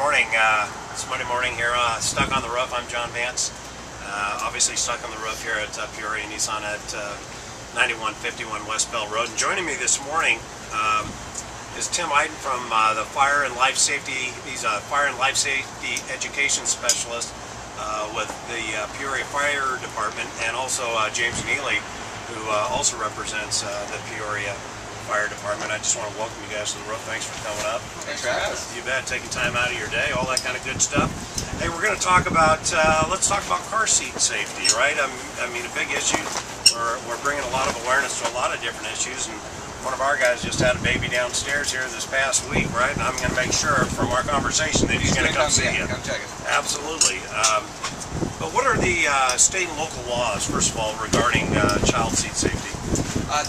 morning. It's Monday morning here, stuck on the roof. I'm John Vance. Obviously stuck on the roof here at Peoria Nissan at 9151 West Bell Road. And joining me this morning is Tim Iden from the Fire and Life Safety. He's a Fire and Life Safety Education Specialist with the Peoria Fire Department, and also James Neely, who also represents the Peoria Fire Department. I just want to welcome you guys to the roof. Thanks for coming up. Thanks for having us. You bet, taking time out of your day, all that kind of good stuff. Hey, we're going to talk about, let's talk about car seat safety, right? I mean, a big issue. We're bringing a lot of awareness to a lot of different issues, and one of our guys just had a baby downstairs here this past week, right? And I'm going to make sure from our conversation that he's going to come see you. Come check it. Absolutely. But what are the state and local laws, first of all, regarding child seat safety?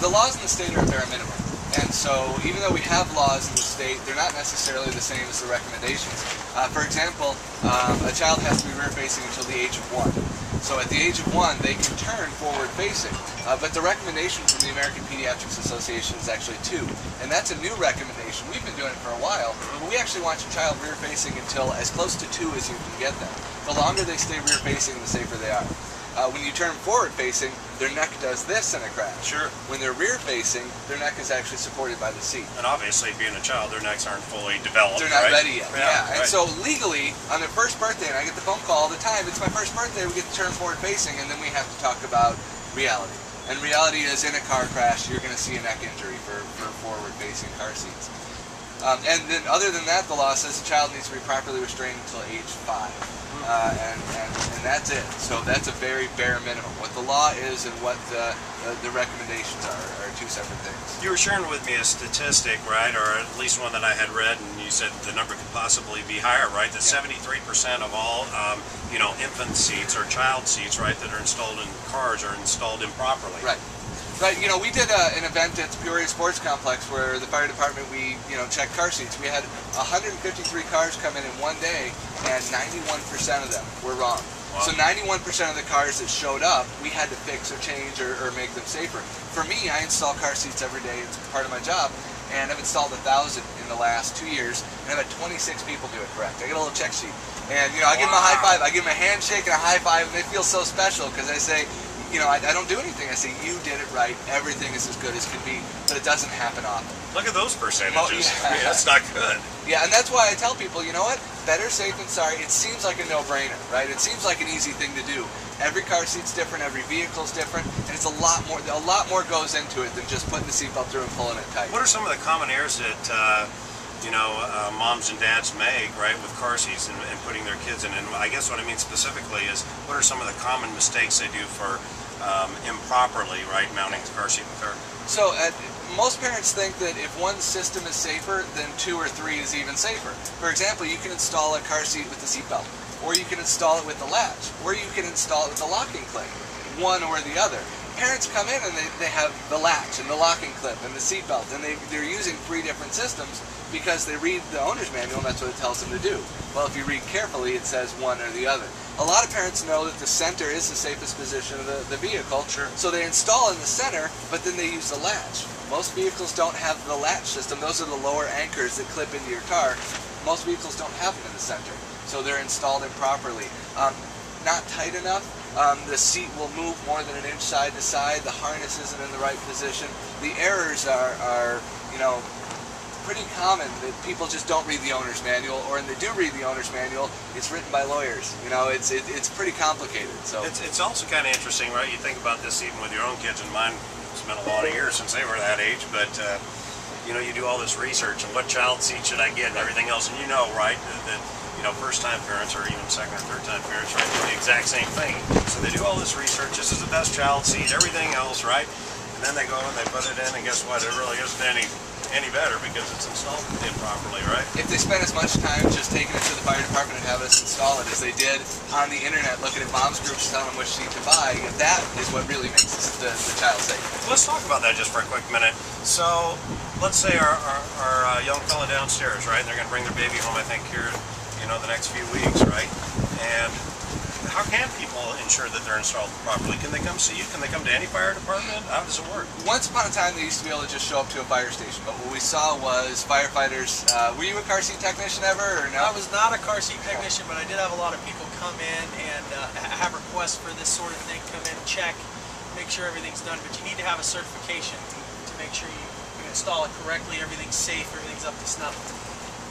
The laws in the state are bare minimum. And so, even though we have laws in the state, they're not necessarily the same as the recommendations. For example, a child has to be rear-facing until the age of 1. So at the age of 1, they can turn forward-facing. But the recommendation from the American Pediatrics Association is actually 2. And that's a new recommendation. We've been doing it for a while, but we actually want your child rear-facing until as close to 2 as you can get them. The longer they stay rear-facing, the safer they are. When you turn forward-facing, their neck does this in a crash. Sure. When they're rear-facing, their neck is actually supported by the seat. And obviously, being a child, their necks aren't fully developed. They're not ready yet. Yeah. And so legally, on their first birthday, and I get the phone call all the time, it's my first birthday, we get to turn forward-facing, and then we have to talk about reality. And reality is, in a car crash, you're going to see a neck injury for forward-facing car seats. And then, other than that, the law says the child needs to be properly restrained until age 5. And that's it. So that's a very bare minimum. What the law is and what the recommendations are 2 separate things. You were sharing with me a statistic, right, or at least one that I had read, and you said the number could possibly be higher, right? That 73% of all, infant seats or child seats, right, that are installed in cars are installed improperly. Right. Right, we did an event at the Peoria Sports Complex where the fire department, we checked car seats. We had 153 cars come in one day, and 91% of them were wrong. Wow. So 91% of the cars that showed up, we had to fix or change or make them safer. For me, I install car seats every day. It's part of my job, and I've installed 1,000 in the last 2 years, and I've had 26 people do it correct. I get a little check sheet, and I give them a high five. I give them a handshake and a high five, and they feel so special because I say, I don't do anything. I say, you did it right. Everything is as good as can be, but it doesn't happen often. Look at those percentages. Oh, yeah. That's not good. Yeah, and that's why I tell people, you know what? Better safe than sorry. It seems like a no-brainer, right? It seems like an easy thing to do. Every car seat's different. Every vehicle's different, and it's a lot more goes into it than just putting the seatbelt through and pulling it tight. What are some of the common errors that moms and dads make, right, with car seats and putting their kids in? And I guess what I mean specifically is, what are some of the common mistakes they do for improperly, right, mounting the car seat in the car? So most parents think that if one system is safer, then 2 or 3 is even safer. For example, you can install a car seat with the seatbelt, or you can install it with the latch, or you can install it with the locking clip, one or the other. Parents come in and they have the latch and the locking clip and the seatbelt, and they're using 3 different systems because they read the owner's manual and that's what it tells them to do. Well, if you read carefully, it says one or the other. A lot of parents know that the center is the safest position of the vehicle, so they install in the center, but then they use the latch. Most vehicles don't have the latch system. Those are the lower anchors that clip into your car. Most vehicles don't have them in the center, so they're installed improperly. Not tight enough. The seat will move more than an inch side to side. The harness isn't in the right position. The errors are pretty common that people just don't read the owner's manual, or when they do read the owner's manual, it's written by lawyers. It's pretty complicated. So it's also kind of interesting, right? You think about this even with your own kids, and mine. It's been a lot of years since they were that age, but you do all this research and what child seat should I get and everything else, and right, that first-time parents or even second or third-time parents, right, do the exact same thing. So they do all this research. This is the best child seat, everything else, right? And then they go and they put it in, and guess what? It really isn't any better because it's installed improperly, right? If they spend as much time just taking it to the fire department and have us install it as they did on the internet looking at moms groups telling them which seat to buy, that is what really makes the child safe. Let's talk about that just for a quick minute. So let's say our young fella downstairs, right? They're going to bring their baby home, I think, here, the next few weeks, right? And how can people ensure that they're installed properly? Can they come see you? Can they come to any fire department? How does it work? Once upon a time, they used to be able to just show up to a fire station, but what we saw was firefighters. Were you a car seat technician ever, or no? I was not a car seat technician, but I did have a lot of people come in and have requests for this sort of thing, come in, check, make sure everything's done. But you need to have a certification to make sure you install it correctly, everything's safe, everything's up to snuff.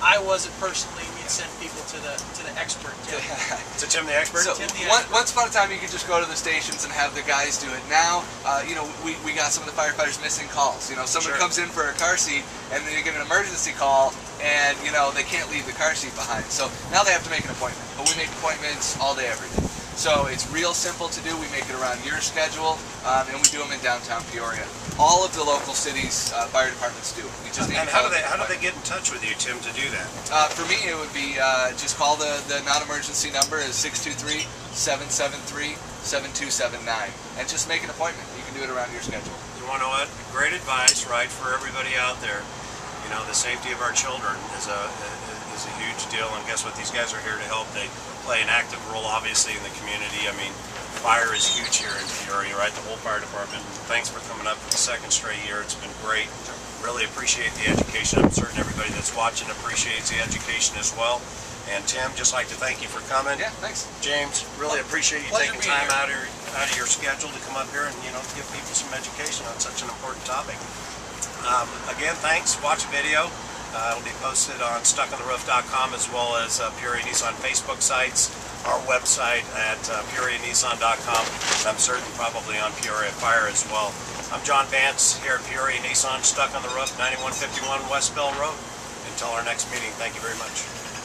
I wasn't personally. We'd send people to the expert, Tim. To Tim the expert? So Tim the expert. Once upon a time, you could just go to the stations and have the guys do it. Now, you know, we got some of the firefighters missing calls. You know, someone comes in for a car seat, and then you get an emergency call, and, you know, they can't leave the car seat behind. So now they have to make an appointment. But we make appointments all day, every day. So it's real simple to do. We make it around your schedule, and we do them in downtown Peoria. All of the local cities' fire departments do it. We just need And to how do they get in touch with you, Tim, to do that? For me, it would be just call the non-emergency number is 623-773-7279, and just make an appointment. You can do it around your schedule. You want to know what? Great advice, right, for everybody out there. You know, the safety of our children is a huge deal, and guess what? These guys are here to help. They play an active role, obviously, in the community. I mean, fire is huge here in Peoria, right? The whole fire department. Thanks for coming up for the second straight year. It's been great. Really appreciate the education. I'm certain everybody that's watching appreciates the education as well. And Tim, just like to thank you for coming. Yeah, thanks. James, really appreciate you Pleasure taking being time here. out of your schedule to come up here and, you know, give people some education on such an important topic. Again, thanks. Watch the video. It'll be posted on stuckontheroof.com as well as Peoria Nissan Facebook sites, our website at peorianissan.com, and I'm certain probably on Peoria Fire as well. I'm John Vance here at Peoria Nissan, stuck on the roof, 9151 West Bell Road. Until our next meeting, thank you very much.